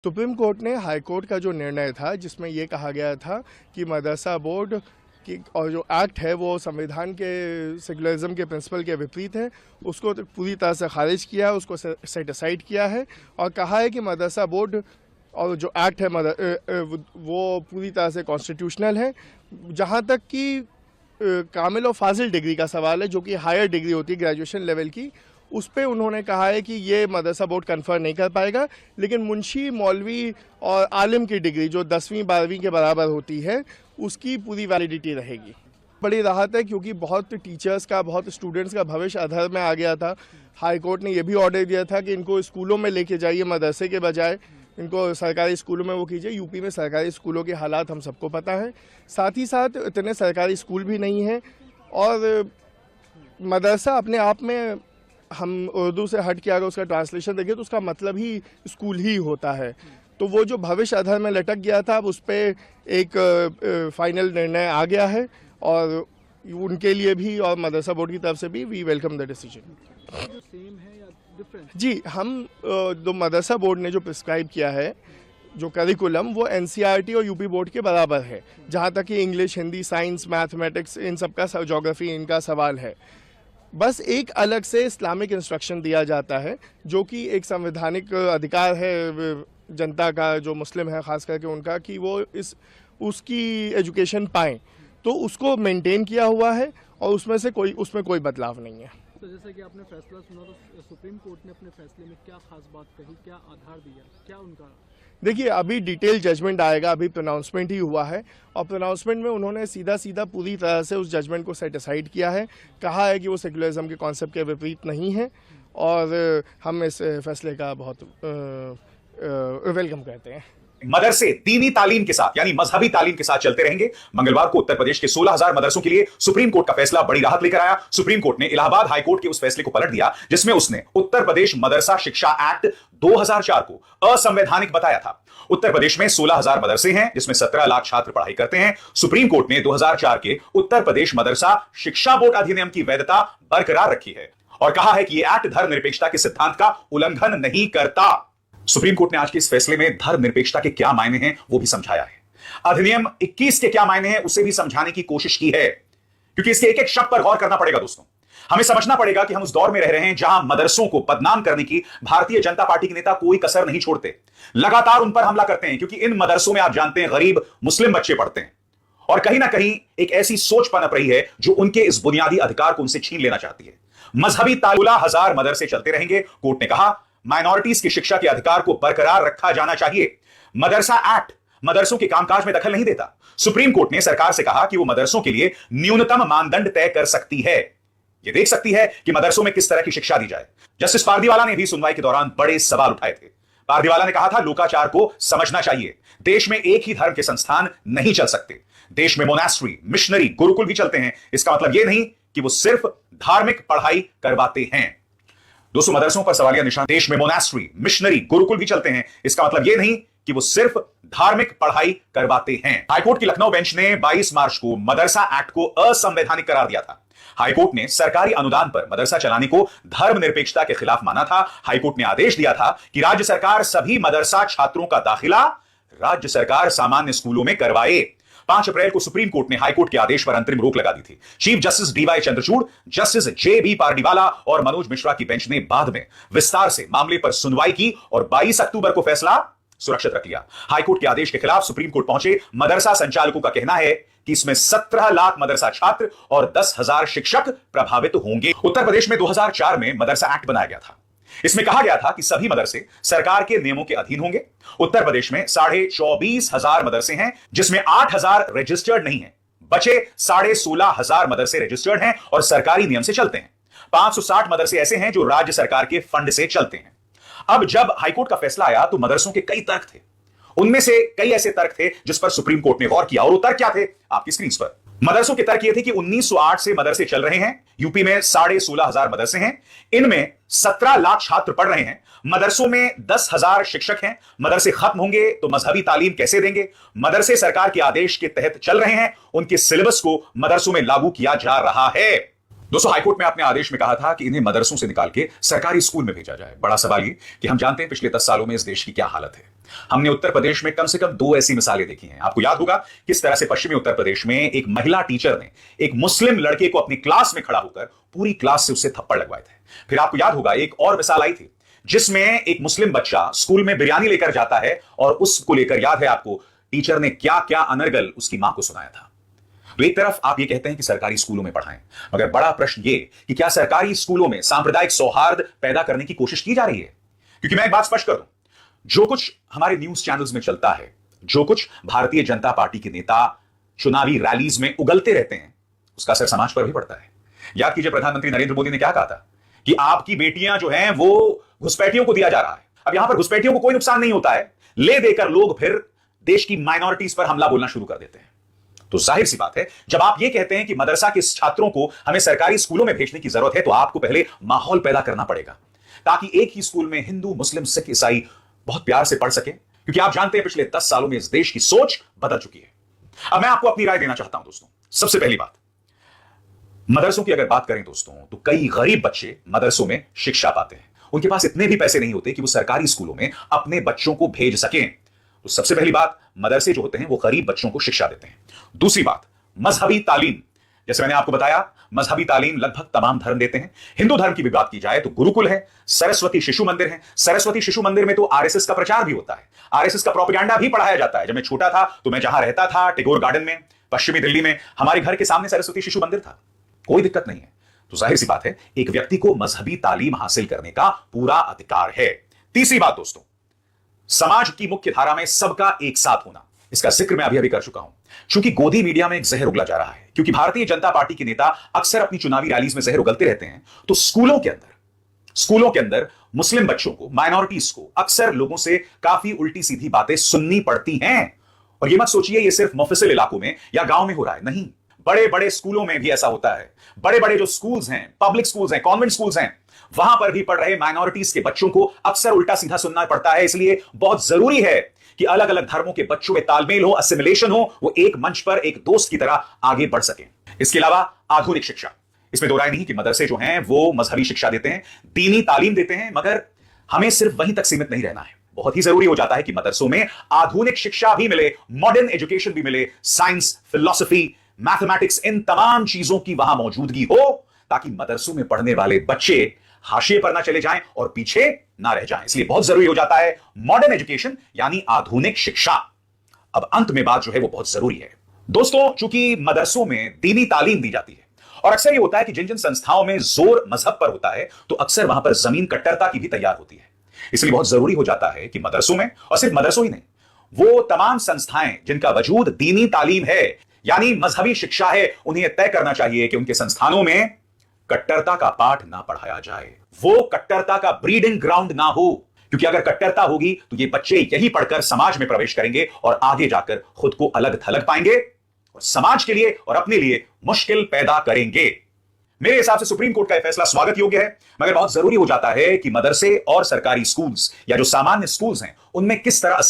Supreme court ने high court का जो निर्णय था जिसमें ये कहा गया था कि मदरसा बोर्ड की और जो एक्ट है वो संविधान के सेकुलरिज्म के प्रिंसिपल के विपरीत है, उसको तो पूरी तरह से खारिज किया है, उसको सेट असाइड किया है और कहा है कि मदरसा बोर्ड और जो एक्ट है वो पूरी तरह से कॉन्स्टिट्यूशनल है। जहाँ तक कि कामिल और फाजिल डिग्री का सवाल है, जो कि हायर डिग्री होती है ग्रेजुएशन लेवल की, उस पर उन्होंने कहा है कि ये मदरसा बोर्ड कन्फर्म नहीं कर पाएगा, लेकिन मुंशी, मौलवी और आलिम की डिग्री जो 10वीं 12वीं के बराबर होती है उसकी पूरी वैलिडिटी रहेगी। बड़ी राहत है क्योंकि बहुत टीचर्स का, बहुत स्टूडेंट्स का भविष्य अधर में आ गया था। हाई कोर्ट ने यह भी ऑर्डर दिया था कि इनको स्कूलों में लेके जाइए, मदरसे के बजाय इनको सरकारी स्कूलों में वो कीजिए। यूपी में सरकारी स्कूलों के हालात हम सबको पता है, साथ ही साथ इतने सरकारी स्कूल भी नहीं हैं और मदरसा अपने आप में, हम उर्दू से हट के अगर उसका ट्रांसलेशन देखें तो उसका मतलब ही स्कूल ही होता है। तो वो जो भविष्य अधर में लटक गया था, अब उस पर एक फाइनल निर्णय आ गया है और उनके लिए भी और मदरसा बोर्ड की तरफ से भी वी वेलकम द डिसीजन। जी, हम जो मदरसा बोर्ड ने जो प्रिस्क्राइब किया है जो करिकुलम, वो एनसीईआरटी और यूपी बोर्ड के बराबर है, जहाँ तक कि इंग्लिश, हिंदी, साइंस, मैथमेटिक्स, इन सब का, ज्योग्राफी, इनका सवाल है। बस एक अलग से इस्लामिक इंस्ट्रक्शन दिया जाता है जो कि एक संवैधानिक अधिकार है जनता का, जो मुस्लिम है खास करके उनका, कि वो उसकी एजुकेशन पाएँ। तो उसको मेंटेन किया हुआ है और उसमें कोई बदलाव नहीं है। तो जैसे कि आपने फैसला सुना, तो सुप्रीम कोर्ट ने अपने फैसले में क्या खास बात कही, क्या आधार दिया, क्या उनका? देखिए, अभी डिटेल जजमेंट आएगा, अभी प्रोनाउंसमेंट ही हुआ है और प्रोनाउंसमेंट में उन्होंने सीधा पूरी तरह से उस जजमेंट को सेट असाइड किया है, कहा है कि वो सेकुलरिज्म के कॉन्सेप्ट के विपरीत नहीं है और हम इस फैसले का बहुत वेलकम करते हैं। मदरसे दीनी तालीम के साथ यानी मजहबी तालीम के साथ चलते रहेंगे। मंगलवार को उत्तर प्रदेश के 16,000 मदरसों के लिए सुप्रीम कोर्ट का फैसला बड़ी राहत लेकर आया। सुप्रीम कोर्ट ने इलाहाबाद हाई कोर्ट के उस फैसले को पलट दिया जिसमें उसने उत्तर प्रदेश मदरसा शिक्षा एक्ट 2004 को असंवैधानिक बताया था। उत्तर प्रदेश में 16,000 मदरसे हैं जिसमें 17 लाख छात्र पढ़ाई करते हैं। सुप्रीम कोर्ट ने 2004 के उत्तर प्रदेश मदरसा शिक्षा बोर्ड अधिनियम की वैधता बरकरार रखी है और कहा है कि यह एक्ट धर्मनिरपेक्षता के सिद्धांत का उल्लंघन नहीं करता। सुप्रीम कोर्ट ने आज के इस फैसले में धर्मनिरपेक्षता के क्या मायने हैं वो भी समझाया है। अधिनियम 21 के क्या मायने हैं उसे भी समझाने की कोशिश की है, क्योंकि इसके एक एक शब्द पर गौर करना पड़ेगा। दोस्तों, हमें समझना पड़ेगा कि हम उस दौर में रह रहे हैं जहां मदरसों को बदनाम करने की भारतीय जनता पार्टी के नेता कोई कसर नहीं छोड़ते, लगातार उन पर हमला करते हैं, क्योंकि इन मदरसों में आप जानते हैं गरीब मुस्लिम बच्चे पढ़ते हैं और कहीं ना कहीं एक ऐसी सोच पनप रही है जो उनके इस बुनियादी अधिकार को उनसे छीन लेना चाहती है। मजहबी 16,000 मदरसे चलते रहेंगे। कोर्ट ने कहा माइनॉरिटीज की शिक्षा के अधिकार को बरकरार रखा जाना चाहिए। मदरसा एक्ट मदरसों के कामकाज में दखल नहीं देता। सुप्रीम कोर्ट ने सरकार से कहा कि वो मदरसों के लिए न्यूनतम मानदंड तय कर सकती है, ये देख सकती है कि मदरसों में किस तरह की शिक्षा दी जाए। जस्टिस पारदीवाला ने भी सुनवाई के दौरान बड़े सवाल उठाए थे। पारदीवाला ने कहा था लोकाचार को समझना चाहिए, देश में एक ही धर्म के संस्थान नहीं चल सकते। देश में मोनास्ट्री, मिशनरी, गुरुकुल भी चलते हैं। इसका मतलब यह नहीं कि वो सिर्फ धार्मिक पढ़ाई करवाते हैं। दोस्तों, मदरसों पर सवालिया निशान। देश में मोनास्ट्री, मिशनरी, गुरुकुल भी चलते हैं। इसका मतलब यह नहीं कि वो सिर्फ धार्मिक पढ़ाई करवाते हैं। हाईकोर्ट की लखनऊ बेंच ने 22 मार्च को मदरसा एक्ट को असंवैधानिक करार दिया था। हाईकोर्ट ने सरकारी अनुदान पर मदरसा चलाने को धर्मनिरपेक्षता के खिलाफ माना था। हाईकोर्ट ने आदेश दिया था कि राज्य सरकार सभी मदरसा छात्रों का दाखिला राज्य सरकार सामान्य स्कूलों में करवाए। 5 अप्रैल को सुप्रीम कोर्ट ने हाईकोर्ट के आदेश पर अंतरिम रोक लगा दी थी। Chief justice D Y Chandrachud, justice J B. Pardiwala और मनोज मिश्रा की बेंच ने बाद में विस्तार से मामले पर सुनवाई की और 22 अक्टूबर को फैसला सुरक्षित रख लिया। हाईकोर्ट के आदेश के खिलाफ सुप्रीम कोर्ट पहुंचे मदरसा संचालकों का कहना है कि इसमें 17 लाख मदरसा छात्र और 10,000 शिक्षक प्रभावित होंगे। उत्तर प्रदेश में 2004 में मदरसा एक्ट बनाया गया था। इसमें कहा गया था कि सभी मदरसे सरकार के नियमों के अधीन होंगे। उत्तर प्रदेश में 24,500 मदरसे हैं जिसमें 8,000 रजिस्टर्ड नहीं हैं। बचे 16,500 मदरसे रजिस्टर्ड हैं और सरकारी नियम से चलते हैं। 560 मदरसे ऐसे हैं जो राज्य सरकार के फंड से चलते हैं। अब जब हाईकोर्ट का फैसला आया तो मदरसों के कई तर्क थे। उनमें से कई ऐसे तर्क थे जिस पर सुप्रीम कोर्ट ने गौर किया और वो तर्क क्या थे आपकी स्क्रीन पर। मदरसों के तर्क ये थे कि 1908 से मदरसे चल रहे हैं। यूपी में 16,500 मदरसे हैं, इनमें 17 लाख छात्र पढ़ रहे हैं। मदरसों में 10,000 शिक्षक हैं। मदरसे खत्म होंगे तो मजहबी तालीम कैसे देंगे? मदरसे सरकार के आदेश के तहत चल रहे हैं, उनके सिलेबस को मदरसों में लागू किया जा रहा है। दोस्तों, हाईकोर्ट में अपने आदेश में कहा था कि इन्हें मदरसों से निकाल के सरकारी स्कूल में भेजा जाए। बड़ा सवाल ये कि हम जानते हैं पिछले 10 सालों में इस देश की क्या हालत है। हमने उत्तर प्रदेश में कम से कम 2 ऐसी मिसालें देखी हैं। आपको याद होगा किस तरह से पश्चिमी उत्तर प्रदेश में एक महिला टीचर ने एक मुस्लिम लड़के को अपनी क्लास में खड़ा होकर पूरी क्लास से उससे थप्पड़ लगवाए थे। फिर आपको याद होगा एक और मिसाल आई थी जिसमें एक मुस्लिम बच्चा स्कूल में बिरयानी लेकर जाता है और उसको लेकर याद है आपको टीचर ने क्या क्या अनर्गल उसकी मां को सुनाया था। तो एक तरफ आप ये कहते हैं कि सरकारी स्कूलों में पढ़ाएं, मगर बड़ा प्रश्न ये कि क्या सरकारी स्कूलों में सांप्रदायिक सौहार्द पैदा करने की कोशिश की जा रही है? क्योंकि मैं एक बात स्पष्ट कर दूं, जो कुछ हमारे न्यूज चैनल्स में चलता है, जो कुछ भारतीय जनता पार्टी के नेता चुनावी रैलीज में उगलते रहते हैं, उसका असर समाज पर भी पड़ता है। याद कीजिए प्रधानमंत्री नरेंद्र मोदी ने क्या कहा था कि आपकी बेटियां जो हैं वो घुसपैठियों को दिया जा रहा है। अब यहां पर घुसपैठियों को कोई नुकसान नहीं होता है, ले देकर लोग फिर देश की माइनॉरिटीज पर हमला बोलना शुरू कर देते हैं। तो जाहिर सी बात है जब आप ये कहते हैं कि मदरसा के छात्रों को हमें सरकारी स्कूलों में भेजने की जरूरत है, तो आपको पहले माहौल पैदा करना पड़ेगा ताकि एक ही स्कूल में हिंदू, मुस्लिम, सिख, ईसाई बहुत प्यार से पढ़ सके। क्योंकि आप जानते हैं पिछले 10 सालों में इस देश की सोच बदल चुकी है। अब मैं आपको अपनी राय देना चाहता हूं दोस्तों। सबसे पहली बात, मदरसों की अगर बात करें दोस्तों, तो कई गरीब बच्चे मदरसों में शिक्षा पाते हैं। उनके पास इतने भी पैसे नहीं होते कि वो सरकारी स्कूलों में अपने बच्चों को भेज सकें। तो सबसे पहली बात, मदरसे जो होते हैं वो गरीब बच्चों को शिक्षा देते हैं। दूसरी बात, मजहबी तालीम। जैसे मैंने आपको बताया, मजहबी तालीम लगभग तमाम धर्म देते हैं। हिंदू धर्म की भी बात की जाए तो गुरुकुल है, सरस्वती शिशु मंदिर है। सरस्वती शिशु मंदिर में तो आरएसएस का प्रचार भी होता है, आरएसएस का प्रोपेगेंडा भी पढ़ाया जाता है। जब मैं छोटा था तो मैं जहां रहता था टैगोर गार्डन में पश्चिमी दिल्ली में, हमारे घर के सामने सरस्वती शिशु मंदिर था। कोई दिक्कत नहीं है। तो जाहिर सी बात है एक व्यक्ति को मजहबी तालीम हासिल करने का पूरा अधिकार है। तीसरी बात दोस्तों, समाज की मुख्य धारा में सबका एक साथ होना। इसका जिक्र मैं अभी कर चुका हूं। चूंकि गोदी मीडिया में एक जहर उगला जा रहा है, क्योंकि भारतीय जनता पार्टी के नेता अक्सर अपनी चुनावी रैलीज में जहर उगलते रहते हैं, तो स्कूलों के अंदर मुस्लिम बच्चों को, माइनॉरिटीज को अक्सर लोगों से काफी उल्टी सीधी बातें सुननी पड़ती हैं। और ये मत सोचिए ये सिर्फ मुफस्सिल इलाकों में या गांव में हो रहा है, नहीं, बड़े बड़े स्कूलों में भी ऐसा होता है। बड़े बड़े जो स्कूल्स हैं, पब्लिक स्कूल्स हैं, कॉन्वेंट स्कूल्स हैं, वहां पर भी पढ़ रहे माइनॉरिटीज के बच्चों को अक्सर उल्टा सीधा सुनना पड़ता है। इसलिए बहुत जरूरी है कि अलग अलग धर्मों के बच्चों में तालमेल हो, असिमिलेशन हो, वो एक मंच पर एक दोस्त की तरह आगे बढ़ सके। इसके अलावा आधुनिक शिक्षा, इसमें दो राय नहीं कि मदरसे जो हैं वो मजहबी शिक्षा देते हैं, दीनी तालीम देते हैं, मगर हमें सिर्फ वहीं तक सीमित नहीं रहना है। बहुत ही जरूरी हो जाता है कि मदरसों में आधुनिक शिक्षा भी मिले, मॉडर्न एजुकेशन भी मिले, साइंस, फिलॉसफी, मैथमेटिक्स, इन तमाम चीजों की वहां मौजूदगी हो, ताकि मदरसों में पढ़ने वाले बच्चे हाशिए पर ना चले जाएं और पीछे ना रह जाएं। इसलिए बहुत जरूरी हो जाता है मॉडर्न एजुकेशन, यानी आधुनिक शिक्षा। अब अंत में बात जो है वो बहुत जरूरी है दोस्तों, चूंकि मदरसों में दीनी तालीम दी जाती है और अक्सर ये होता है कि जिन जिन संस्थाओं में जोर मजहब पर होता है, तो अक्सर वहां पर जमीन कट्टरता की भी तैयार होती है। इसलिए बहुत जरूरी हो जाता है कि मदरसों में, और सिर्फ मदरसों ही नहीं, वो तमाम संस्थाएं जिनका वजूद दीनी तालीम है यानी मजहबी शिक्षा है, उन्हें तय करना चाहिए कि उनके संस्थानों में कट्टरता का पाठ ना पढ़ाया जाए, वो कट्टरता का ब्रीडिंग ग्राउंड ना हो। क्योंकि अगर कट्टरता होगी तो ये बच्चे यही पढ़कर समाज में प्रवेश करेंगे और आगे जाकर खुद को अलग थलग पाएंगे और समाज के लिए और अपने लिए मुश्किल पैदा करेंगे। मेरे हिसाब से सुप्रीम कोर्ट का यह फैसला स्वागत योग्य है, मगर बहुत जरूरी हो जाता है कि मदरसे और सरकारी स्कूल्स या जो सामान्य स्कूल्स हैं उनमें किस तरह